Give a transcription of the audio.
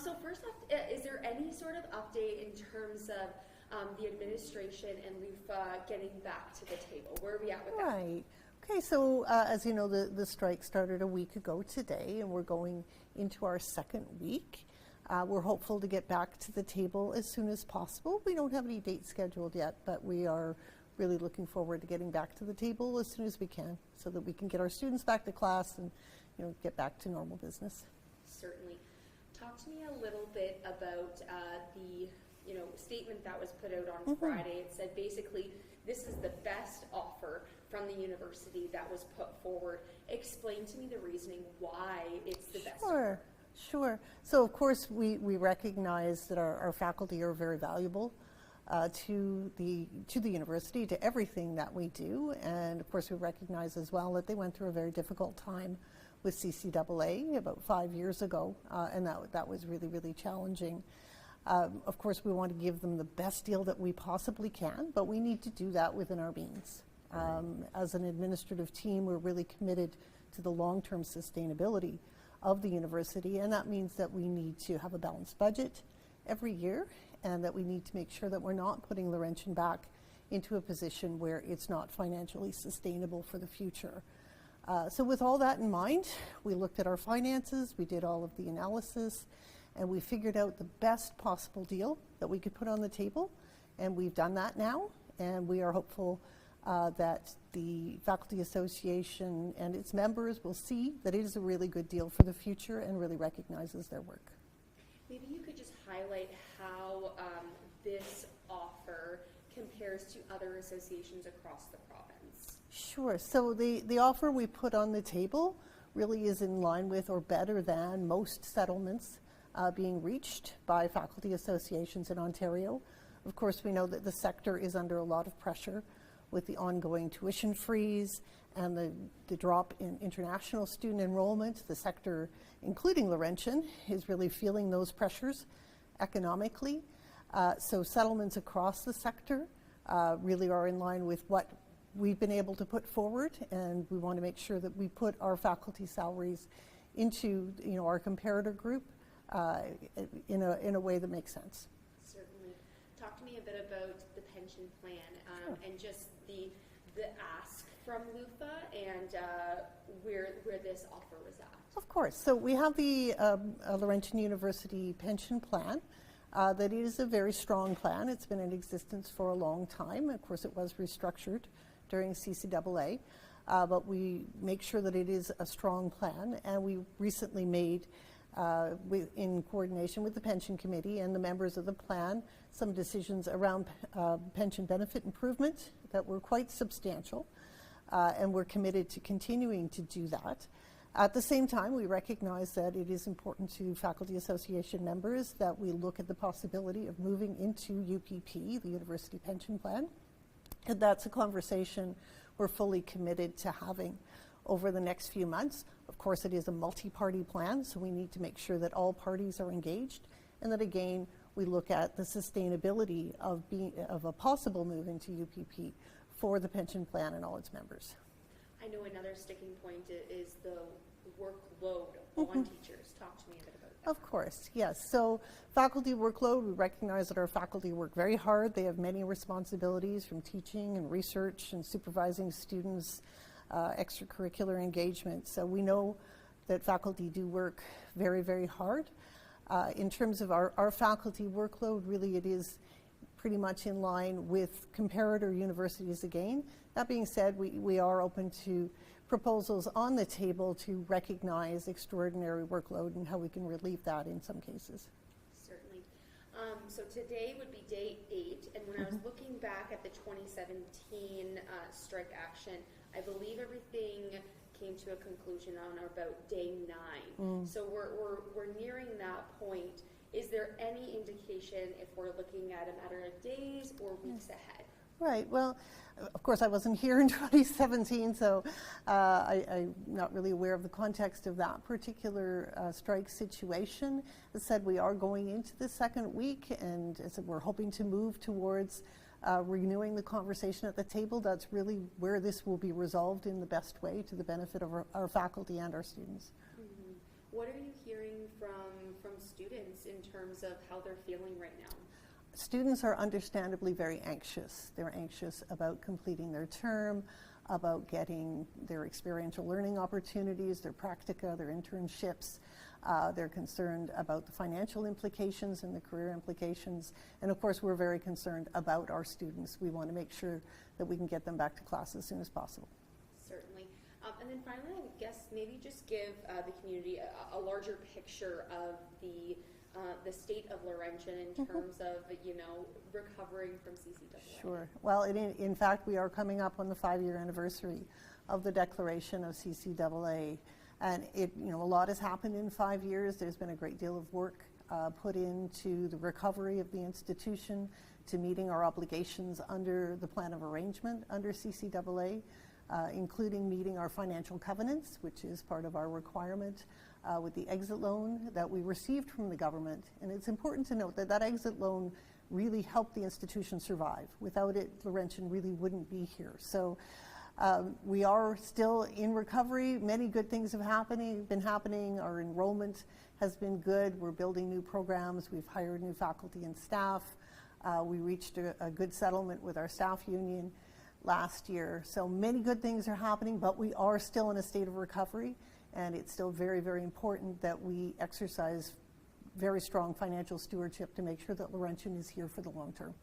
So first off, is there any sort of update in terms of the administration and LUFA getting back to the table? Where are we at with that? Right. Okay, so as you know, the strike started a week ago today, and we're going into our second week. We're hopeful to get back to the table as soon as possible. We don't have any dates scheduled yet, but we are really looking forward to getting back to the table as soon as we can, so that we can get our students back to class and, you know, get back to normal business. Certainly. Talk to me a little bit about the statement that was put out on Friday. It said basically this is the best offer from the university that was put forward. Explain to me the reasoning why it's the best offer. Sure. So of course we recognize that our faculty are very valuable to the university, to everything that we do, and of course we recognize as well that they went through a very difficult time with CCAA about 5 years ago, and that was really, really challenging. Of course, we want to give them the best deal that we possibly can, but we need to do that within our means. As an administrative team, we're really committed to the long-term sustainability of the university, and that means that we need to have a balanced budget every year, and that we need to make sure that we're not putting Laurentian back into a position where it's not financially sustainable for the future. So with all that in mind, we looked at our finances, we did all of the analysis, and we figured out the best possible deal that we could put on the table, and we've done that now, and we are hopeful that the Faculty Association and its members will see that it is a really good deal for the future and really recognizes their work. Maybe you could just highlight how this offer compares to other associations across the province. Sure. So the offer we put on the table really is in line with or better than most settlements being reached by faculty associations in Ontario. Of course, we know that the sector is under a lot of pressure with the ongoing tuition freeze and the drop in international student enrollment. The sector, including Laurentian, is really feeling those pressures economically. So settlements across the sector really are in line with what we've been able to put forward, and we want to make sure that we put our faculty salaries into our comparator group in a way that makes sense. Certainly. Talk to me a bit about the pension plan and just the ask from LUFA and where this offer was at. Of course. So we have the Laurentian University pension plan. That is a very strong plan. It's been in existence for a long time. Of course, it was restructured during CCAA, but we make sure that it is a strong plan, and we recently made, in coordination with the pension committee and the members of the plan, some decisions around pension benefit improvement that were quite substantial, and we're committed to continuing to do that. At the same time, we recognize that it is important to Faculty Association members that we look at the possibility of moving into UPP, the University Pension Plan. And that's a conversation we're fully committed to having over the next few months. Of course, it is a multi-party plan, so we need to make sure that all parties are engaged, and that again, we look at the sustainability of a possible move into UPP for the pension plan and all its members. I know another sticking point is the workload on teachers. Talk to me a bit about that. Of course, yes. So faculty workload, we recognize that our faculty work very hard. They have many responsibilities, from teaching and research and supervising students, extracurricular engagement. So we know that faculty do work very, very hard. In terms of our faculty workload, really it is pretty much in line with comparator universities again. That being said, we are open to proposals on the table to recognize extraordinary workload and how we can relieve that in some cases. Certainly. So today would be day 8, and when I was looking back at the 2017 strike action, I believe everything came to a conclusion on about day 9. So we're nearing that point. Is there any indication if we're looking at a matter of days or weeks ahead? Right. Well, of course, I wasn't here in 2017, so I'm not really aware of the context of that particular strike situation. As I said, we are going into the second week, and as I said, we're hoping to move towards renewing the conversation at the table. That's really where this will be resolved in the best way to the benefit of our faculty and our students. What are you hearing from students students in terms of how they're feeling right now? Students are understandably very anxious. They're anxious about completing their term, about getting their experiential learning opportunities, their practica, their internships. They're concerned about the financial implications and the career implications. And of course, we're very concerned about our students. We want to make sure that we can get them back to class as soon as possible. Certainly. And then finally, I guess maybe just give the community a larger picture of the state of Laurentian in terms of, recovering from CCAA. Sure. Well, in fact, we are coming up on the 5-year anniversary of the declaration of CCAA. And a lot has happened in 5 years. There's been a great deal of work put into the recovery of the institution, to meeting our obligations under the plan of arrangement under CCAA, including meeting our financial covenants, which is part of our requirement with the exit loan that we received from the government. And it's important to note that that exit loan really helped the institution survive. Without it, Laurentian really wouldn't be here. So we are still in recovery. Many good things have been happening. Our enrollment has been good. We're building new programs. We've hired new faculty and staff. We reached a good settlement with our staff union last year. So many good things are happening, but we are still in a state of recovery, and it's still very, very important that we exercise very strong financial stewardship to make sure that Laurentian is here for the long term.